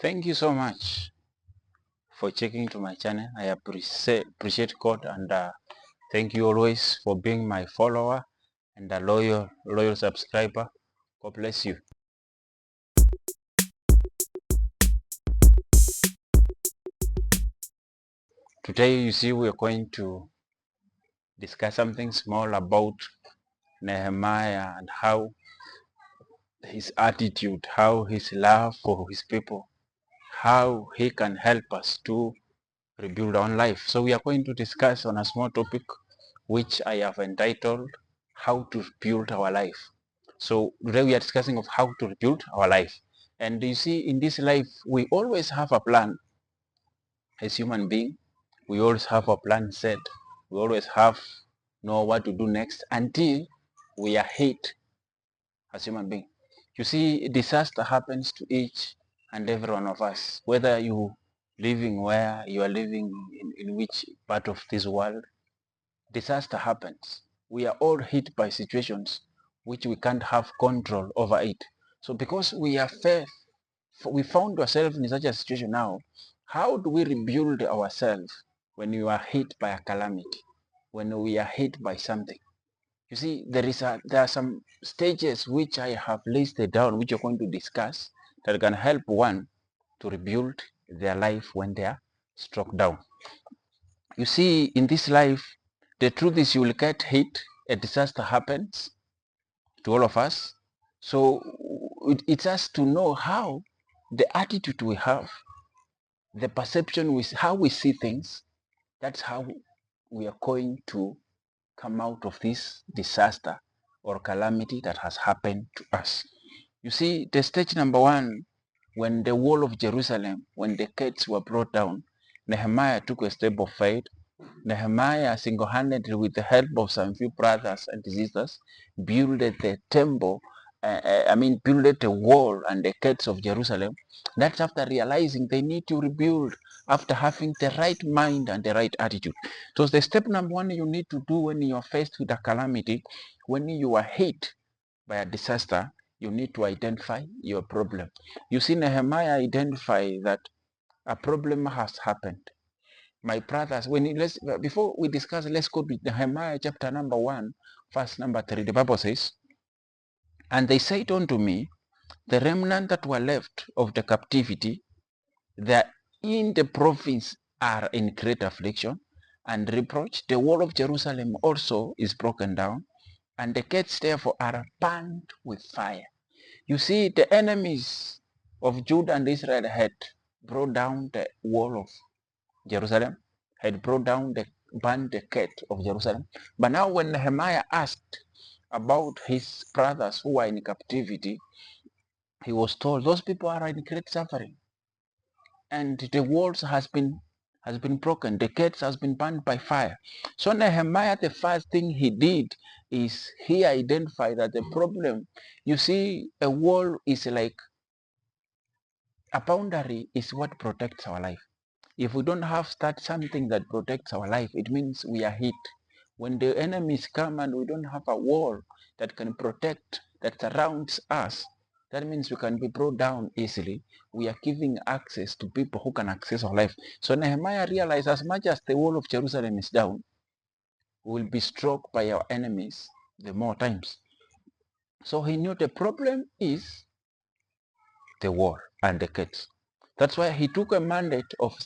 Thank you so much for checking to my channel. I appreciate God, and thank you always for being my follower and a loyal subscriber. God bless you. Today you see we are going to discuss something small about Nehemiah and how his attitude, how his love for his people, how he can help us to rebuild our life. So we are going to discuss on a small topic which I have entitled how to build our life. So today we are discussing of how to rebuild our life. And you see, in this life we always have a plan. As human being, we always have a plan set. We always have know what to do next until we are hit as human being. You see, disaster happens to each and every one of us, whether you living where you are living, in which part of this world. Disaster happens. We are all hit by situations which we can't have control over it. So because we found ourselves in such a situation now, how do we rebuild ourselves when we are hit by a calamity, when we are hit by something? You see, there are some stages which I have listed down, which you're going to discuss, that can help one to rebuild their life when they are struck down. You see, in this life, the truth is you will get hit. A disaster happens to all of us. So it's us to know how the attitude we have, the perception, how we see things, that's how we are going to come out of this disaster or calamity that has happened to us. You see, the stage number one, when the wall of Jerusalem, when the gates were brought down, Nehemiah took a step of faith. Nehemiah single-handedly, with the help of some few brothers and sisters, builded the temple, builded the wall and the gates of Jerusalem. That's after realizing they need to rebuild, after having the right mind and the right attitude. So the step number one you need to do when you are faced with a calamity, when you are hit by a disaster, you need to identify your problem. You see, Nehemiah identified that a problem has happened. My brothers, before we discuss, let's go to Nehemiah chapter number 1, verse number 3. The Bible says, "And they said unto me, the remnant that were left of the captivity, that in the province are in great affliction and reproach. The wall of Jerusalem also is broken down, and the gates therefore are burned with fire." You see, the enemies of Judah and Israel had brought down the wall of Jerusalem, had burned the gate of Jerusalem. But now when Nehemiah asked about his brothers who are in captivity, he was told those people are in great suffering. And the walls has been broken, the gates has been burned by fire. So Nehemiah, the first thing he did is he identified that the problem, you see, a wall is like a boundary, is what protects our life. If we don't have something that protects our life, it means we are hit. When the enemies come and we don't have a wall that can protect, that surrounds us, that means we can be brought down easily. We are giving access to people who can access our life. So Nehemiah realized as much as the wall of Jerusalem is down, we will be struck by our enemies the more times. So he knew the problem is the wall and the gates. That's why he took a mandate of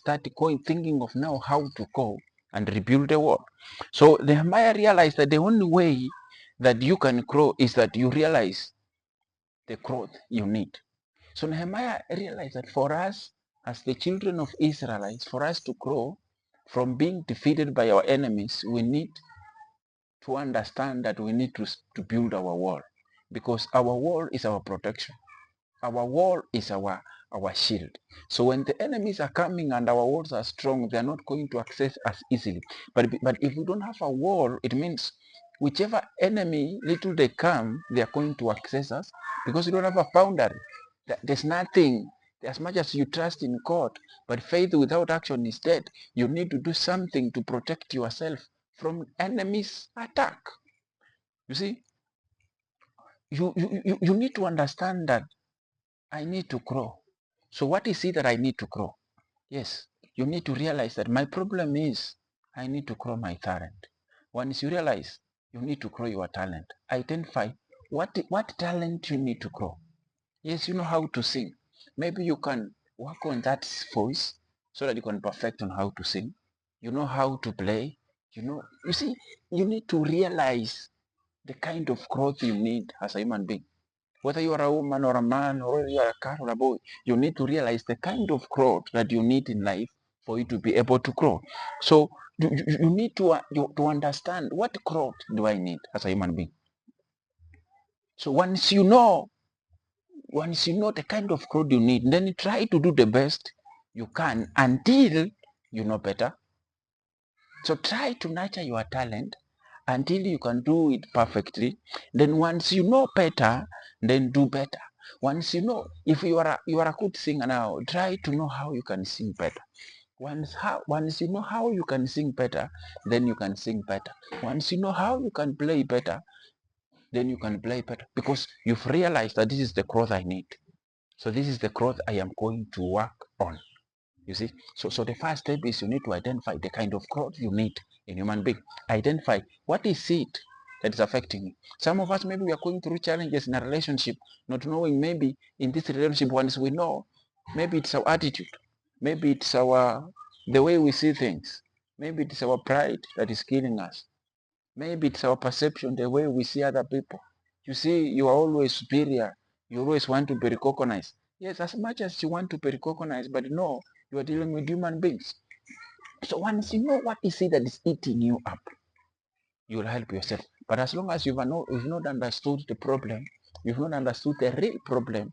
thinking of now how to go and rebuild the wall. So Nehemiah realized that the only way that you can grow is that you realize the growth you need. So Nehemiah realized that for us, as the children of Israelites, for us to grow from being defeated by our enemies, we need to understand that we need to build our wall, because our wall is our protection. Our wall is our shield. So when the enemies are coming and our walls are strong, they are not going to access us easily. But if we don't have a wall, it means whichever enemy little they come, they are going to access us, because you don't have a boundary. There's nothing. As much as you trust in God, but faith without action is dead. You need to do something to protect yourself from enemies' attack. You see, you need to understand that I need to grow. So what is it that I need to grow? Yes, you need to realize that my problem is I need to grow my talent. Once you realize you need to grow your talent, identify what talent you need to grow. Yes, you know how to sing. Maybe you can work on that voice so that you can perfect on how to sing. You know how to play. You see, you need to realize the kind of growth you need as a human being. Whether you are a woman or a man, or whether you are a girl or a boy, you need to realize the kind of growth that you need in life for you to be able to grow. So you need to understand what growth do I need as a human being. So once you know the kind of growth you need, then you try to do the best you can until you know better. So try to nurture your talent until you can do it perfectly. Then once you know better, then do better. Once you know, if you are a good singer now, try to know how you can sing better. Once you know how you can sing better, then you can sing better. Once you know how you can play better, then you can play better, because you've realized that this is the growth I need. So this is the growth I am going to work on. You see, so the first step is you need to identify the kind of growth you need in human being. Identify what is it that is affecting you. Some of us, maybe we are going through challenges in a relationship, not knowing maybe in this relationship, once we know, maybe it's our attitude, maybe it's the way we see things, maybe it's our pride that is killing us, maybe it's our perception, the way we see other people. You see, you are always superior. You always want to be recognized. Yes, as much as you want to be recognized, but no, you are dealing with human beings. So once you know what is it that is eating you up, you will help yourself. But as long as you've not understood the problem, you've not understood the real problem,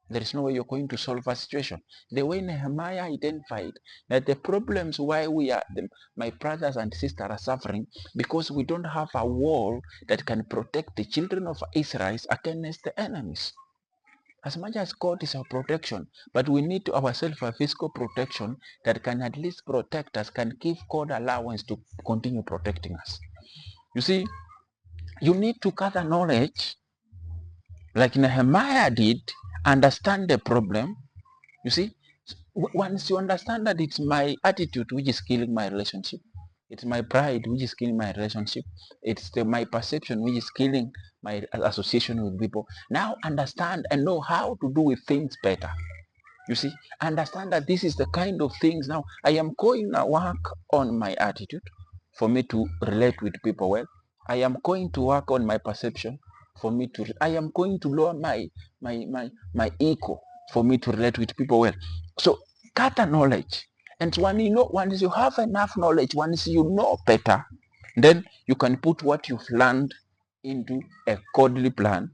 there is no way you're going to solve a situation. The way Nehemiah identified that the problems why my brothers and sisters are suffering, because we don't have a wall that can protect the children of Israel against the enemies. As much as God is our protection, but we need to ourselves a physical protection that can at least protect us, can give God allowance to continue protecting us. You see, you need to gather knowledge like Nehemiah did, understand the problem. You see, once you understand that it's my attitude which is killing my relationship, it's my pride which is killing my relationship, it's my perception which is killing my association with people. Now understand and know how to do with things better. You see, understand that this is the kind of things now I am going to work on my attitude for me to relate with people well. I am going to work on my perception for me to, I am going to lower my ego for me to relate with people well. So gather knowledge. And once you have enough knowledge, once you know better, then you can put what you've learned into a godly plan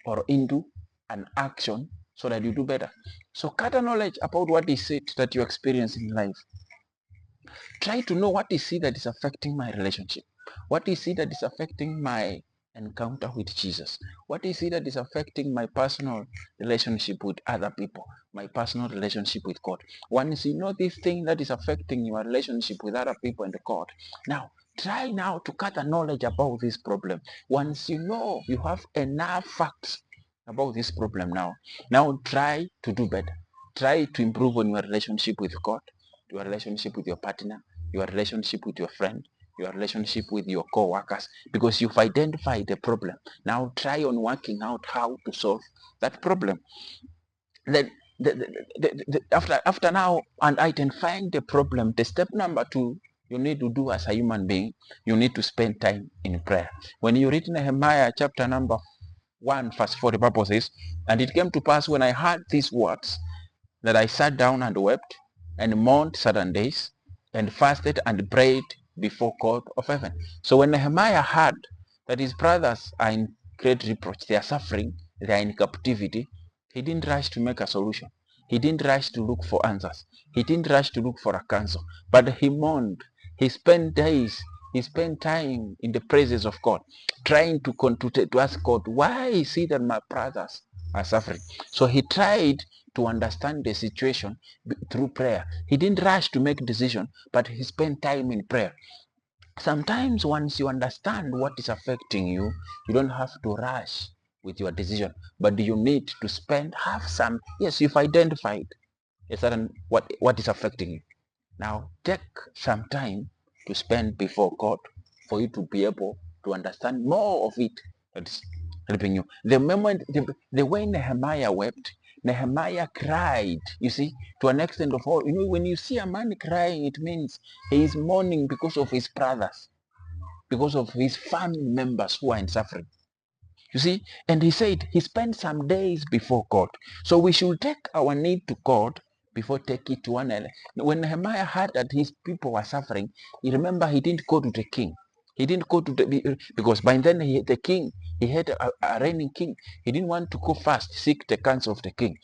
or into an action so that you do better. So gather knowledge about what is it that you experience in life. Try to know what is it that is affecting my relationship. What is it that is affecting my encounter with Jesus? What is it that is affecting my personal relationship with other people? My personal relationship with God. Once you know this thing that is affecting your relationship with other people and God, now try now to gather knowledge about this problem. Once you know you have enough facts about this problem now try to do better. Try to improve on your relationship with God, your relationship with your partner, your relationship with your friend, your relationship with your co-workers, because you've identified the problem. Now try on working out how to solve that problem. Then after now and identifying the problem, the step number 2 you need to do as a human being, you need to spend time in prayer. When you read Nehemiah chapter number 1 verse 4, the Bible says, "And it came to pass when I heard these words, that I sat down and wept and mourned 7 days and fasted and prayed before God of heaven." So when Nehemiah heard that his brothers are in great reproach, they are suffering, they are in captivity, he didn't rush to make a solution. He didn't rush to look for answers. He didn't rush to look for a counsel. But he mourned. He spent days, he spent time in the presence of God, trying to ask God, why is it that my brothers are suffering? So he tried to understand the situation through prayer. He didn't rush to make a decision, but he spent time in prayer. Sometimes once you understand what is affecting you, you don't have to rush with your decision, but you need to have some, yes, you've identified a certain what is affecting you. Now take some time to spend before God for you to be able to understand more of it that is helping you. The way Nehemiah wept, Nehemiah cried, you see, to an extent of all. You know, when you see a man crying, it means he is mourning because of his brothers, because of his family members who are in suffering. You see, and he said he spent some days before God. So we should take our need to God before take it to one else. When Nehemiah heard that his people were suffering, he remember he didn't go to the king. He didn't go to the, because by then the king, he had a reigning king. He didn't want to go fast, seek the counsel of the king.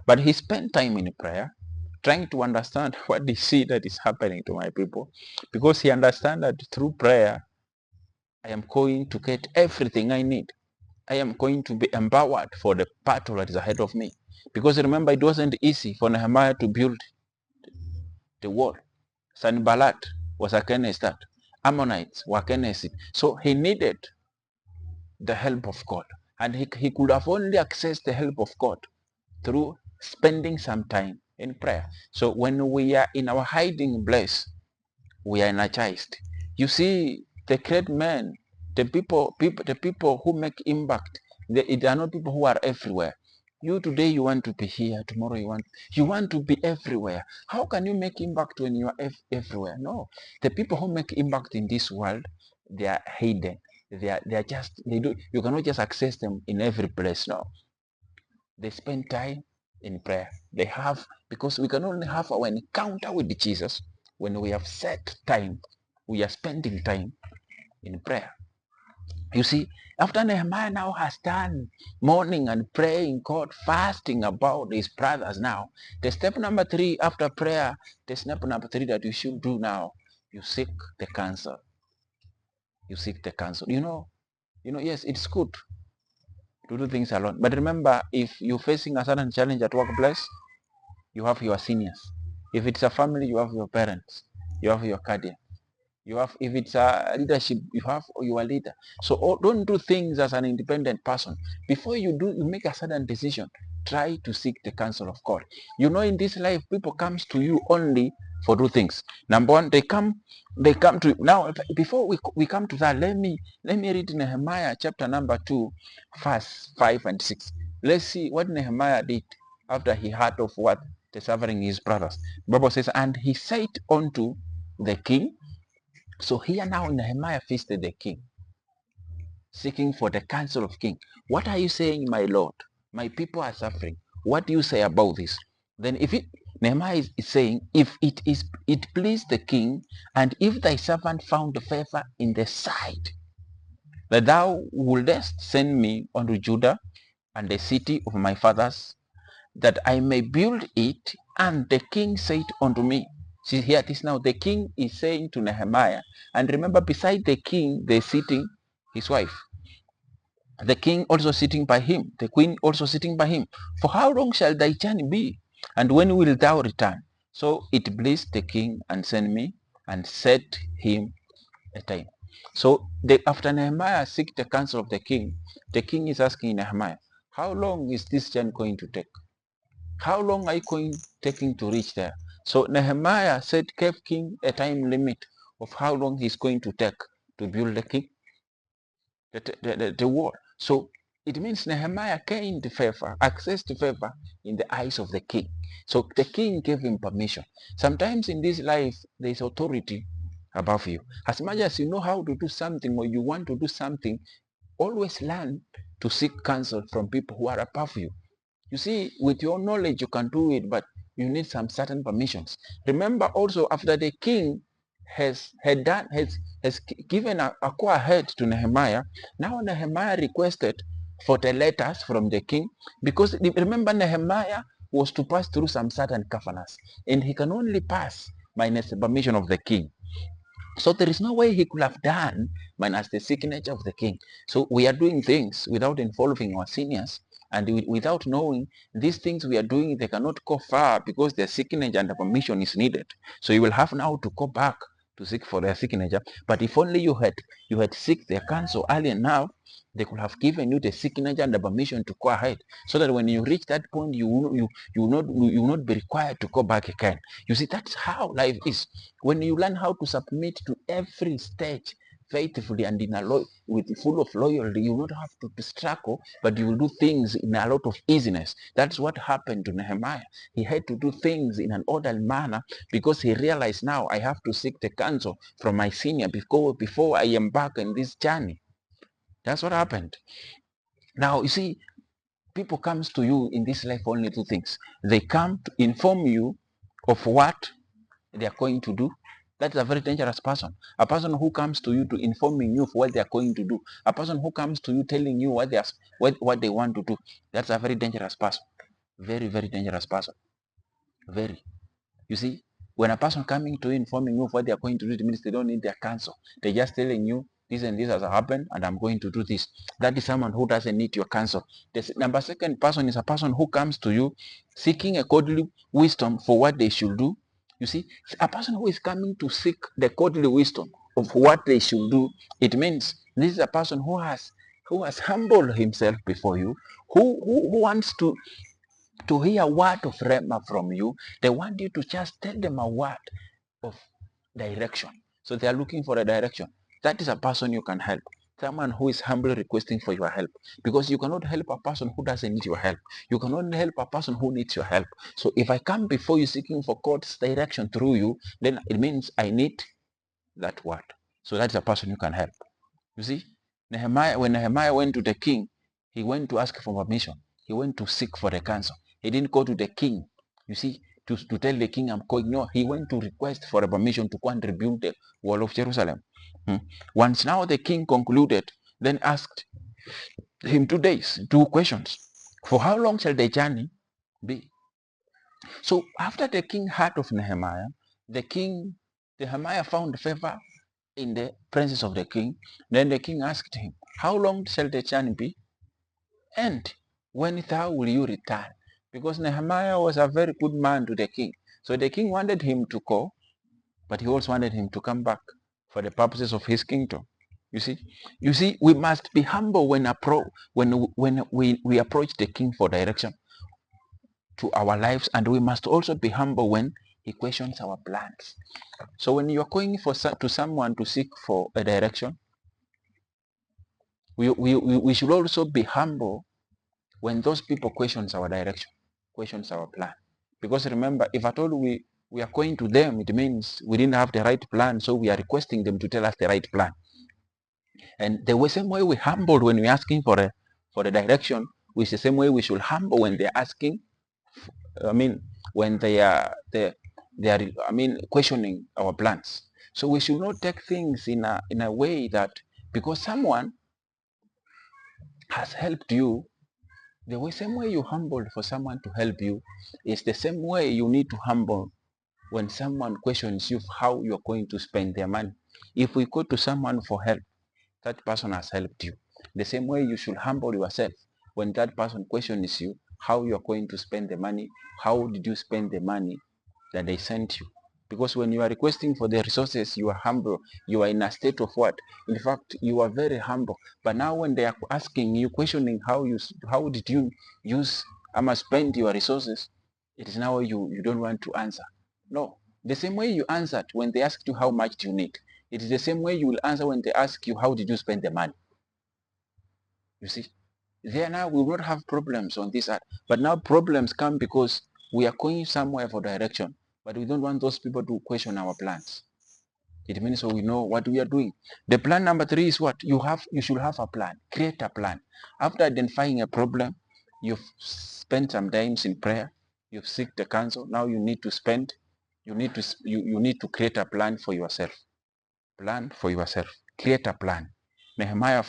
But he spent time in prayer, trying to understand what is it that is happening to my people. Because he understands that through prayer, I am going to get everything I need. I am going to be empowered for the battle that is ahead of me. Because remember, it wasn't easy for Nehemiah to build the wall. Sanballat was against that. Ammonites were against it. So he needed the help of God. And he could have only accessed the help of God through spending some time in prayer. So when we are in our hiding place, we are energized. You see, the great men, the people who make impact, they are not people who are everywhere. You today you want to be here, tomorrow you want to be everywhere. How can you make impact when you are everywhere? No, the people who make impact in this world, they are hidden. They are just they do. You cannot just access them in every place. No, they spend time in prayer. They have, because we can only have our encounter with Jesus when we have set time. We are spending time in prayer. You see, after Nehemiah now has done mourning and praying God, fasting about his brothers now, the step number 3 after prayer, the step number 3 that you should do now, you seek the counsel. You seek the counsel. Yes, it's good to do things alone. But remember, if you're facing a certain challenge at workplace, you have your seniors. If it's a family, you have your parents. You have your guardian. You have, if it's a leadership, you have your leader. So don't do things as an independent person. Before you make a certain decision, try to seek the counsel of God. You know, in this life, people comes to you only for 2 things. Number 1, they come to now. Before we come to that, let me read Nehemiah chapter number 2, verse 5 and 6. Let's see what Nehemiah did after he heard of what the suffering his brothers. The Bible says, and he said unto the king. So here now Nehemiah visited the king, seeking for the counsel of king. What are you saying, my lord? My people are suffering. What do you say about this? Then Nehemiah is saying, if it pleased the king, and if thy servant found favor in the sight, that thou wouldest send me unto Judah and the city of my fathers, that I may build it. And the king said unto me, see here it is now, the king is saying to Nehemiah, and remember beside the king there is sitting his wife, the king also sitting by him, the queen also sitting by him. For how long shall thy journey be, and when wilt thou return? So it pleased the king and sent me and set him a time. So after Nehemiah seek the counsel of the king is asking Nehemiah, how long is this journey going to take? How long are you taking to reach there? So Nehemiah gave king a time limit of how long he's going to take to build the wall. So it means Nehemiah gained favor, access to favor in the eyes of the king. So the king gave him permission. Sometimes in this life, there is authority above you. As much as you know how to do something or you want to do something, always learn to seek counsel from people who are above you. You see, with your knowledge, you can do it, but you need some certain permissions. Remember also, after the king has given a go ahead to Nehemiah, now Nehemiah requested for the letters from the king, because remember Nehemiah was to pass through some certain covenants, and he can only pass minus the permission of the king. So there is no way he could have done minus the signature of the king. So we are doing things without involving our seniors, and without knowing these things we are doing, they cannot go far because their signature and the permission is needed. So you will have now to go back to seek for their signature. But if only you had seek their counsel early enough, they could have given you the signature and the permission to go ahead, so that when you reach that point, you will not be required to go back again. You see, that's how life is. When you learn how to submit to every stage faithfully and with full of loyalty, you will not have to struggle, but you will do things in a lot of easiness. That's what happened to Nehemiah. He had to do things in an orderly manner because he realized, now I have to seek the counsel from my senior before I embark on this journey. That's what happened. Now, you see, people comes to you in this life only two things. They come to inform you of what they are going to do. That's a very dangerous person. A person who comes to you to informing you of what they are going to do. A person who comes to you telling you what they want to do. That's a very dangerous person. Very, very dangerous person. Very. You see, when a person coming to you informing you of what they are going to do, it means they don't need their counsel. They're just telling you this and this has happened and I'm going to do this. That is someone who doesn't need your counsel. The number second person is a person who comes to you seeking a godly wisdom for what they should do. You see, a person who is coming to seek the godly wisdom of what they should do, it means this is a person who has humbled himself before you, who wants to hear a word of rhema from you. They want you to just tell them a word of direction. So they are looking for a direction. That is a person you can help. Someone who is humbly requesting for your help. Because you cannot help a person who doesn't need your help. You can only help a person who needs your help. So if I come before you seeking for God's direction through you, then it means I need that word. So that is a person you can help. You see, when Nehemiah went to the king, he went to ask for permission. He went to seek for the counsel. He didn't go to the king, you see, to tell the king I'm going. No, he went to request for a permission to go and rebuild the wall of Jerusalem. Once now the king concluded, then asked him 2 questions. For how long shall the journey be? So after the king heard of Nehemiah, Nehemiah found favor in the presence of the king. Then the king asked him, how long shall the journey be? And when thou will you return? Because Nehemiah was a very good man to the king. So the king wanted him to go, but he also wanted him to come back for the purposes of his kingdom. You see, we must be humble when we approach the king for direction to our lives, and we must also be humble when he questions our plans. So when you are going to someone to seek for a direction, we should also be humble when those people questions our direction, questions our plan. Because remember, if at all we are going to them, it means we didn't have the right plan, so we are requesting them to tell us the right plan. And the same way we humbled when we're asking for a direction, is the same way we should humble when they're asking, when they are questioning our plans. So we should not take things in a way that because someone has helped you, the same way you humbled for someone to help you is the same way you need to humble when someone questions you how you're going to spend their money. If we go to someone for help, that person has helped you. The same way you should humble yourself when that person questions you how you're going to spend the money, how did you spend the money that they sent you. Because when you are requesting for the resources, you are humble. You are in a state of what? In fact, you are very humble. But now when they are asking you, questioning how did you use, spend your resources, it is now you don't want to answer. No. The same way you answered when they asked you how much do you need, it is the same way you will answer when they ask you how did you spend the money. You see? There now we will not have problems on this earth. But now problems come because we are going somewhere for direction, but we don't want those people to question our plans. It means so we know what we are doing. The plan number 3 is what? You should have a plan. Create a plan. After identifying a problem, you've spent some times in prayer, you've seek the counsel. Now you need to create a plan for yourself. Plan for yourself. Create a plan. Nehemiah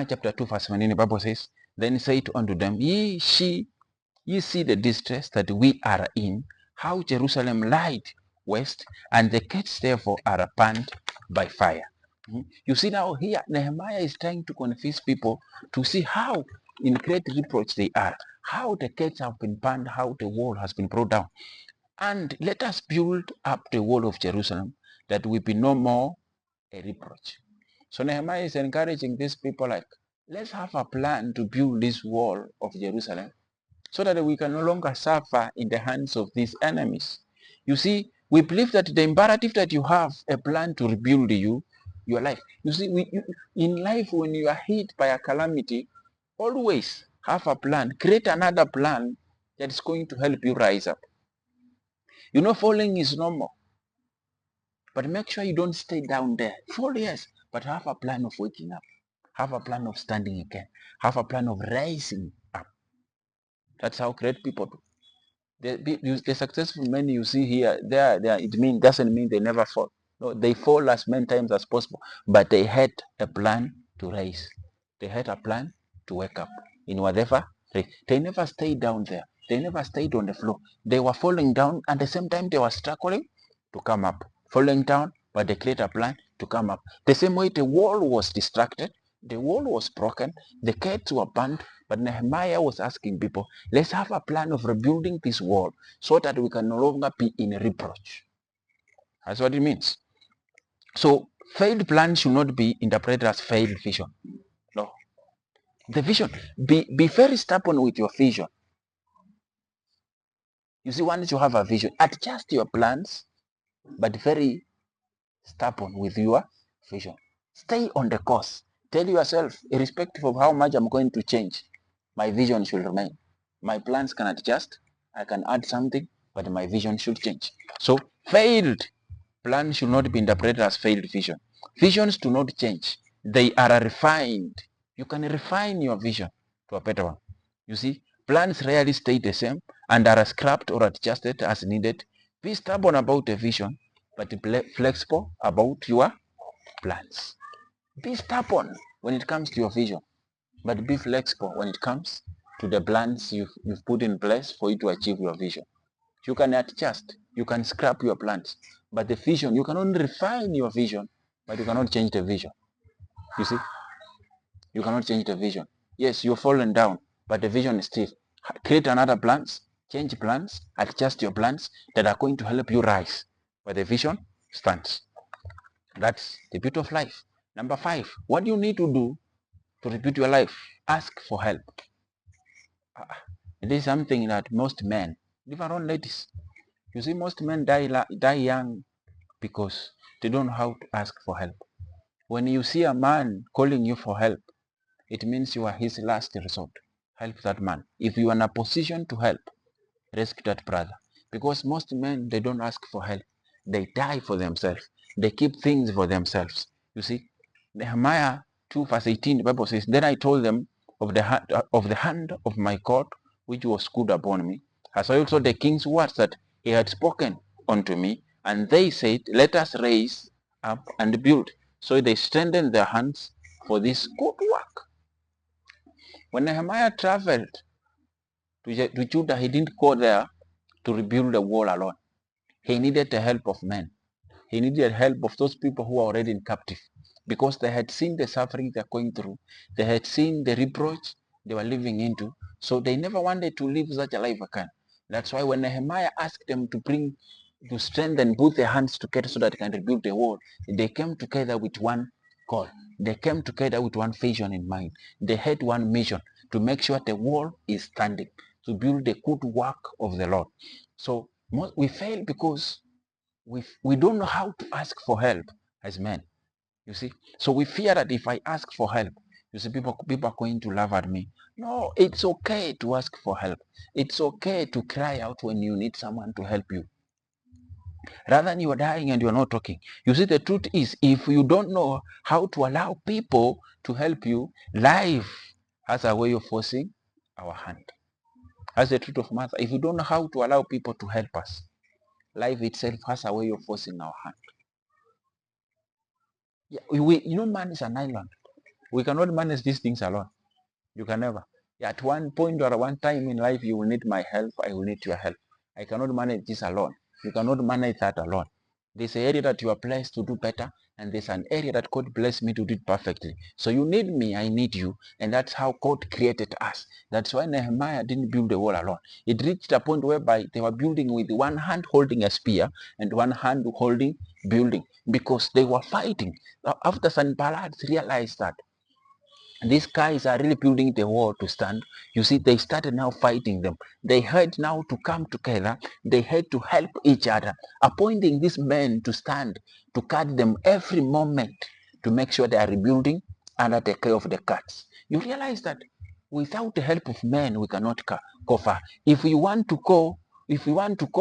chapter 2 verse 17, the Bible says, then say it unto them, ye see the distress that we are in, how Jerusalem lied waste, and the gates therefore are burned by fire. You see now here, Nehemiah is trying to convince people to see how in great reproach they are, how the gates have been burned, how the wall has been brought down. And let us build up the wall of Jerusalem, that we be no more a reproach. So Nehemiah is encouraging these people like, let's have a plan to build this wall of Jerusalem so that we can no longer suffer in the hands of these enemies. You see, we believe that the imperative that you have a plan to rebuild your life. You see, in life, when you are hit by a calamity, always have a plan. Create another plan that is going to help you rise up. You know, falling is normal, but make sure you don't stay down there. Fall, yes, but have a plan of waking up. Have a plan of standing again. Have a plan of rising up. That's how great people do. The successful men you see here, it doesn't mean they never fall. No, they fall as many times as possible, but they had a plan to rise. They had a plan to wake up in whatever. They never stayed down there. They never stayed on the floor. They were falling down, and at the same time they were struggling to come up. Falling down, but they create a plan to come up. The same way the wall was distracted, the wall was broken, the gates were burned, but Nehemiah was asking people, let's have a plan of rebuilding this wall so that we can no longer be in reproach. That's what it means. So failed plan should not be interpreted as failed vision. No. The vision, be very stubborn with your vision. You see, once you have a vision, adjust your plans, but very stubborn with your vision. Stay on the course. Tell yourself, irrespective of how much I'm going to change, my vision should remain. My plans can adjust. I can add something, but my vision should change. So failed plan should not be interpreted as failed vision. Visions do not change. They are refined. You can refine your vision to a better one. You see, plans rarely stay the same and are scrapped or adjusted as needed. Be stubborn about a vision, but flexible about your plans. Be stubborn when it comes to your vision, but be flexible when it comes to the plans you've put in place for you to achieve your vision. You can adjust, you can scrap your plans, but the vision, you can only refine your vision, but you cannot change the vision. You see, you cannot change the vision. Yes, you're fallen down, but the vision is still. Create another plans, change plans, adjust your plans that are going to help you rise, but the vision stands. That's the beauty of life. Number 5, what do you need to do to rebuild your life? Ask for help. It is something that most men, leave alone ladies, you see, most men die young because they don't know how to ask for help. When you see a man calling you for help, it means you are his last resort. Help that man. If you are in a position to help, rescue that brother. Because most men, they don't ask for help. They die for themselves. They keep things for themselves. You see, Nehemiah 2 verse 18, the Bible says, then I told them of the hand of my God, which was good upon me, as also the king's words that he had spoken unto me. And they said, let us raise up and build. So they strengthened their hands for this good work. When Nehemiah traveled to Judah, he didn't go there to rebuild the wall alone. He needed the help of men. He needed help of those people who are already in captive, because they had seen the suffering they're going through. They had seen the reproach they were living into. So they never wanted to live such a life again. That's why when Nehemiah asked them to strengthen both their hands together so that they can rebuild the wall, they came together with one goal. They came together with one vision in mind. They had one mission to make sure the wall is standing, to build the good work of the Lord. So we fail because we don't know how to ask for help as men. You see, so we fear that if I ask for help, you see, people are going to laugh at me. No, it's okay to ask for help. It's okay to cry out when you need someone to help you, rather than you are dying and you are not talking. You see, the truth is, if you don't know how to allow people to help you, life has a way of forcing our hand. That's the truth of matter. If you don't know how to allow people to help us, life itself has a way of forcing our hand. Yeah, man is an island. We cannot manage these things alone. You can never. At one point or one time in life, you will need my help. I will need your help. I cannot manage this alone. You cannot manage that alone. There's an area that you are blessed to do better, and there's an area that God blessed me to do it perfectly. So you need me, I need you, and that's how God created us. That's why Nehemiah didn't build the wall alone. It reached a point whereby they were building with one hand holding a spear and one hand holding building, because they were fighting. After Sanballat realized that these guys are really building the wall to stand, you see, they started now fighting them. They had now to come together. They had to help each other, appointing these men to stand, to guard them every moment, to make sure they are rebuilding under the care of the guards. You realize that without the help of men, we cannot go far. If we want to go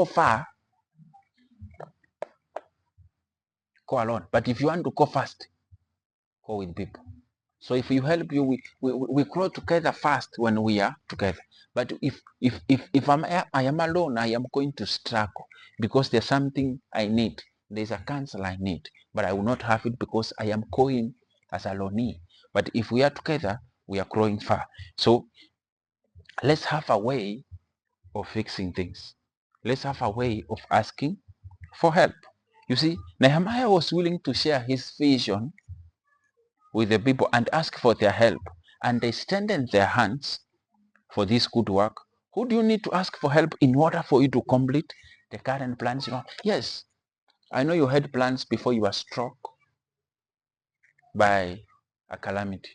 far, go alone. But if you want to go fast, go with people. So if you help you, we grow together fast when we are together. But if I am alone, I am going to struggle because there's something I need. There's a counsel I need, but I will not have it because I am going as a lonely. But if we are together, we are growing far. So let's have a way of fixing things. Let's have a way of asking for help. You see, Nehemiah was willing to share his vision with the people and ask for their help, and they strengthened their hands for this good work. Who do you need to ask for help in order for you to complete the current plans? Yes, I know you had plans before you were struck by a calamity.